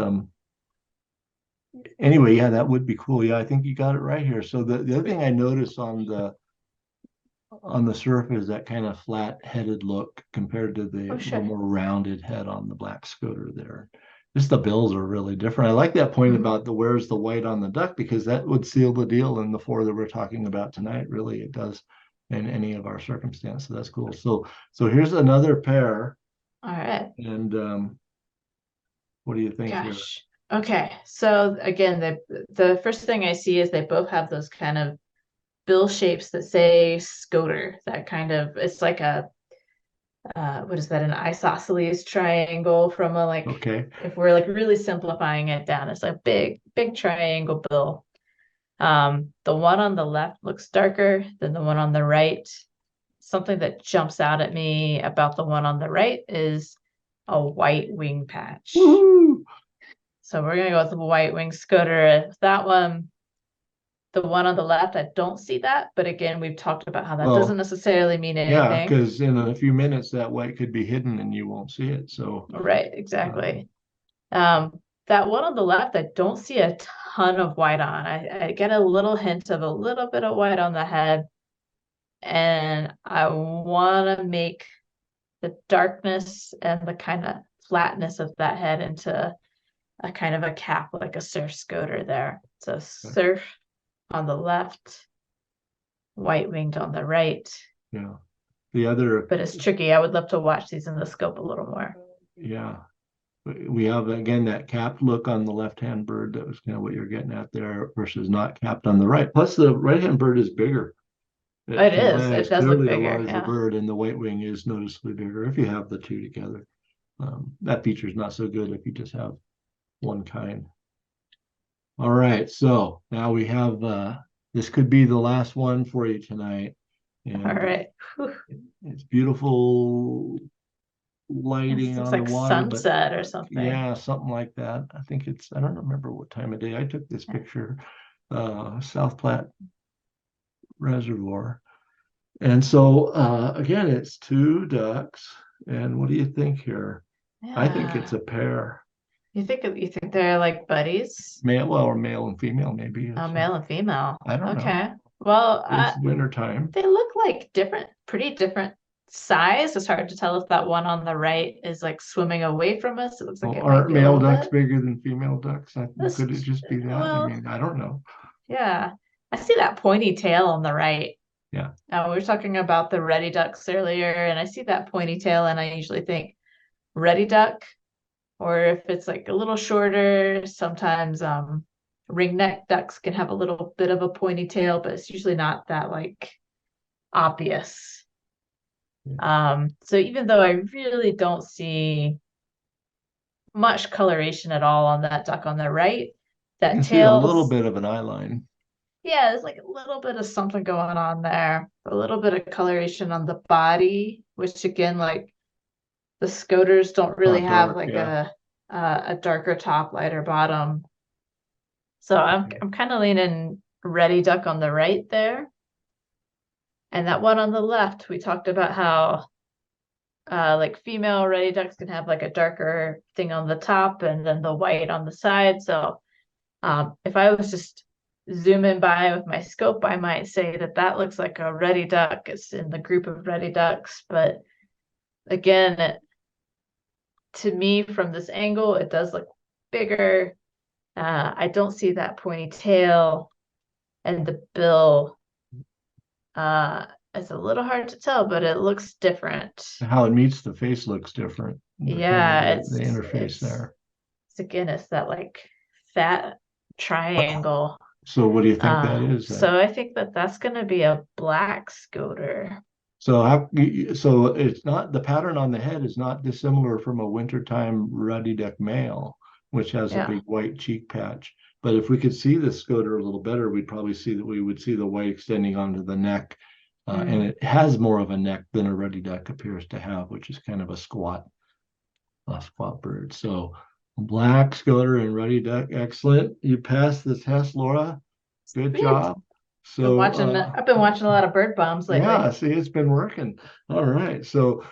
anyway, yeah, that would be cool. Yeah, I think you got it right here. So the other thing I noticed on the surf is that kind of flat-headed look compared to the
Oh,
little
sure.
more rounded head on the black Scoter there. Just the bills are really different. I like that point
Mhm.
about the where's the white on the duck because that would seal the deal in the four that we're talking about tonight. Really, it does in any of our circumstances. So that's cool. So here's another pair.
All right.
And what do you think here?
Gosh. Okay. So again, the first thing I see is they both have those kind of bill shapes that say Scoter. That kind of it's like a what is that, an isosceles triangle from a like
Okay.
if we're like really simplifying it down, it's a big triangle bill. The one on the left looks darker than the one on the right. Something that jumps out at me about the one on the right is a white wing patch.
Woohoo!
So we're gonna go with the white wing Scoter. That one, the one on the left, I don't see that, but again, we've talked about how that doesn't
Well,
necessarily mean
yeah,
anything.
because in a few minutes that white could be hidden and you won't see it. So
Right,
um,
exactly. That one on the left, I don't see a ton of white on. I get a little hint of a little bit of white on the head, and I want to make the darkness and the kind of flatness of that head into a kind of a cap, like a surf Scoter there. So surf on the left, white winged on the right.
yeah, the other,
But it's tricky. I would love to watch these in the scope a little more.
yeah, we have again that capped look on the left-hand bird. That was kind of what you're getting at there versus not capped on the right. Plus, the right-hand bird is bigger.
It
To my
is. It
eyes,
does look
clearly a
bigger.
larger
Yeah.
bird, and the white wing is noticeably bigger if you have the two together. That feature is not so good if you just have one kind. All right, so now we have this could be the last one for you tonight,
All
and
right. Whew.
it's beautiful
This
lighting
looks
on the
like
water, but
sunset or something.
yeah, something like that. I think I don't remember what time of day I took this picture. South Platte reservoir. And so again, it's two ducks. And what do you think here? I think it's
Yeah.
a pair.
You think they're like buddies?
Male, well, or male and female, maybe.
Oh,
It's
male and female.
I don't know.
Okay. Well,
It's winter time.
they look like pretty different size. It's hard to tell if that one on the right is like swimming away from us. It looks like
Well,
it might
aren't
be a
male
little
ducks
bit.
bigger than female ducks?
This,
Could it just be that? I
well,
mean, I don't know.
yeah. I see that pointy tail on the right.
Yeah.
We were talking about the reddy ducks earlier, and I see that pointy tail, and I usually think reddy duck, or if it's like a little shorter, sometimes ringneck ducks can have a little bit of a pointy tail, but it's usually not that like obvious. So even though I really don't see much coloration at all on that duck on the right,
You can
that
see a little
tail's,
bit of an eye line.
yeah, there's like a little bit of something going on there. A little bit of coloration on the body, which again, like the Scoters don't really
Not
have
dark,
like
yeah.
a darker top, lighter bottom. So I'm kind of leaning Reddy Duck on the right there. And that one on the left, we talked about how like female Reddy Ducks can have like a darker thing on the top and then the white on the side. So if I was just zooming by with my scope, I might say that that looks like a Reddy Duck. It's in the group of Reddy Ducks. But again, to me, from this angle, it does look bigger. I don't see that pointy tail, and the bill. It's a little hard to tell, but it looks different.
How it meets the face looks different. The kind of
Yeah,
the interface there.
it's again, it's that like fat triangle.
So what do you think that is then?
So I think that that's gonna be a black Scoter.
So it's not the pattern on the head is not dissimilar from a wintertime ruddy duck male, which has a
Yeah.
big white cheek patch. But if we could see the Scoter a little better, we'd probably see that we would see the white extending onto the neck. And it has more of a neck than a ruddy duck appears to have, which is kind of a squat bird. So black Scoter and ruddy duck, excellent. You passed the test, Laura. Good
Sweet.
job. So
I've been watching a lot of bird bombs lately.
yeah, see, it's been working. All right. So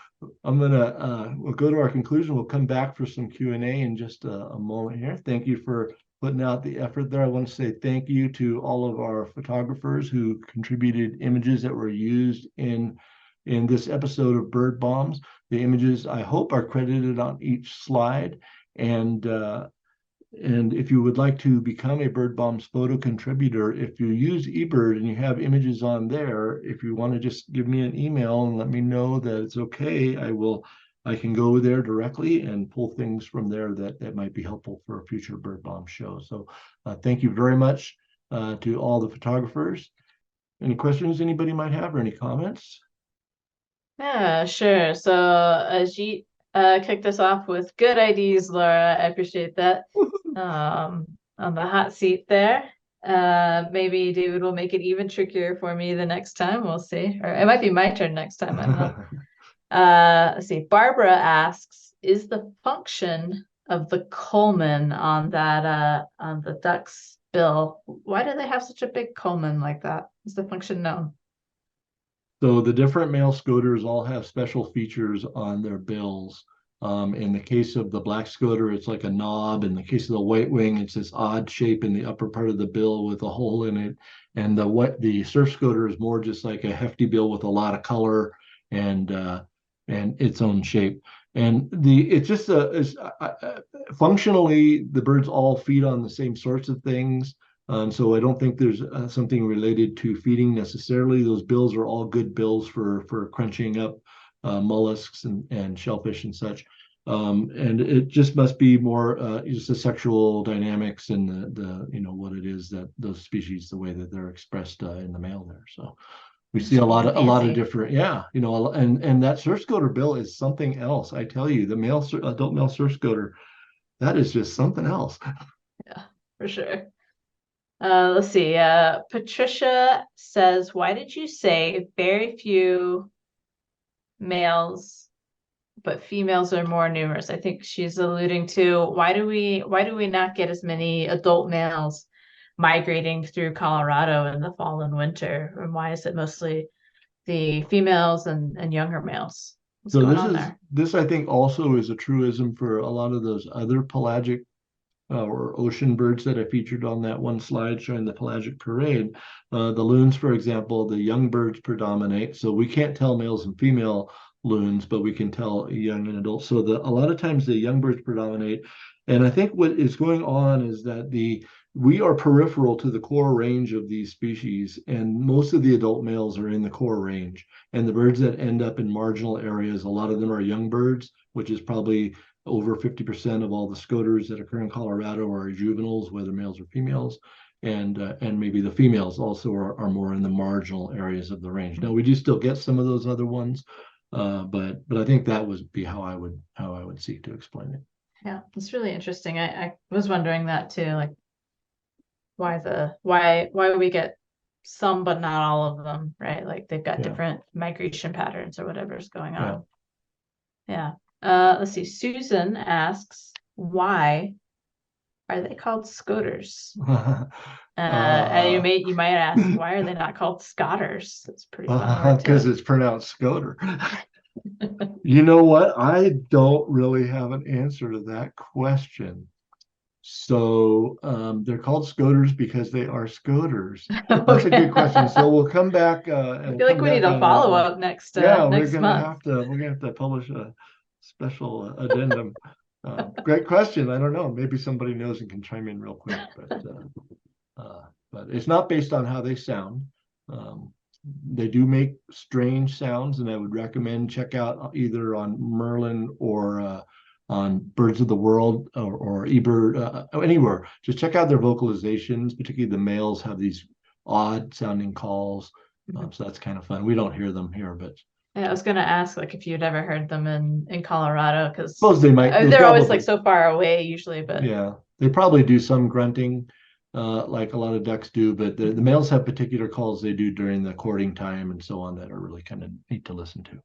we'll go to our conclusion. We'll come back for some Q&A in just a moment here. Thank you for putting out the effort there. I want to say thank you to all of our photographers who contributed images that were used in this episode of Bird Bombs. The images, I hope, are credited on each slide. And if you would like to become a Bird Bombs photo contributor, if you use eBird and you have images on there, if you want to just give me an email and let me know that it's okay, I can go there directly and pull things from there that might be helpful for a future Bird Bomb show. So thank you very much to all the photographers. Any questions anybody might have or any comments?
Yeah, sure. So Ajit kicked us off with good ideas, Laura. I appreciate that. On the hot seat there. Maybe David will make it even trickier for me the next time. We'll see. Or it might be my turn next time. I don't know. Let's see. Barbara asks, is the function of the culmen on that on the duck's bill, why do they have such a big culmen like that? Is the function known?
So the different male Scoters all have special features on their bills. In the case of the black Scoter, it's like a knob. In the case of the white wing, it's this odd shape in the upper part of the bill with a hole in it. And the surf Scoter is more just like a hefty bill with a lot of color and its own shape. And it's just functionally the birds all feed on the same sorts of things. So I don't think there's something related to feeding necessarily. Those bills are all good bills for crunching up mollusks and shellfish and such. And it just must be more just the sexual dynamics and the what it is that those species, the way that they're expressed in the male there. So we see a lot of different, and that surf Scoter bill is something else. I tell you, the adult male surf Scoter, that is just something else.
Yeah, for sure. Let's see. Patricia says, why did you say very few males, but females are more numerous? I think she's alluding to why do we not get as many adult males migrating through Colorado in the fall and winter? And why is it mostly the females and younger males? What's
So
going on there?
this I think also is a truism for a lot of those other pelagic or ocean birds that I featured on that one slide showing the pelagic parade. The loons, for example, the young birds predominate. So we can't tell males and female loons, but we can tell young and adult. So a lot of times the young birds predominate. And I think what is going on is that we are peripheral to the core range of these species, and most of the adult males are in the core range. And the birds that end up in marginal areas, a lot of them are young birds, which is probably over 50% of all the scoters that occur in Colorado are juveniles, whether males or females, and maybe the females also are more in the marginal areas of the range. Now we do still get some of those other ones, but I think that would be how I would seek to explain it.
Yeah, it's really interesting. I was wondering that too, like why we get some but not all of them, right? Like they've got different migration patterns or whatever's going on. Yeah. Let's see. Susan asks, why are they called Scoters? And you might ask, why are they not called Scoters? That's pretty fun.
Because it's pronounced Scoter. You know what? I don't really have an answer to that question. So they're called Scoters because they are Scoters. That's a good question. So we'll come back.
I feel like we need a follow up next. Next month.
We're gonna have to publish a special addendum. Great question. I don't know. Maybe somebody knows and can chime in real quick. But it's not based on how they sound. They do make strange sounds, and I would recommend check out either on Merlin or on Birds of the World or eBird, anywhere. Just check out their vocalizations. Particularly the males have these odd sounding calls. So that's kind of fun. We don't hear them here, but
yeah, I was gonna ask like if you'd ever heard them in Colorado, because
suppose they might.
They're always like so far away usually, but
yeah, they probably do some grunting, like a lot of ducks do. But the males have particular calls they do during the courting time and so on that are really kind of neat to listen to.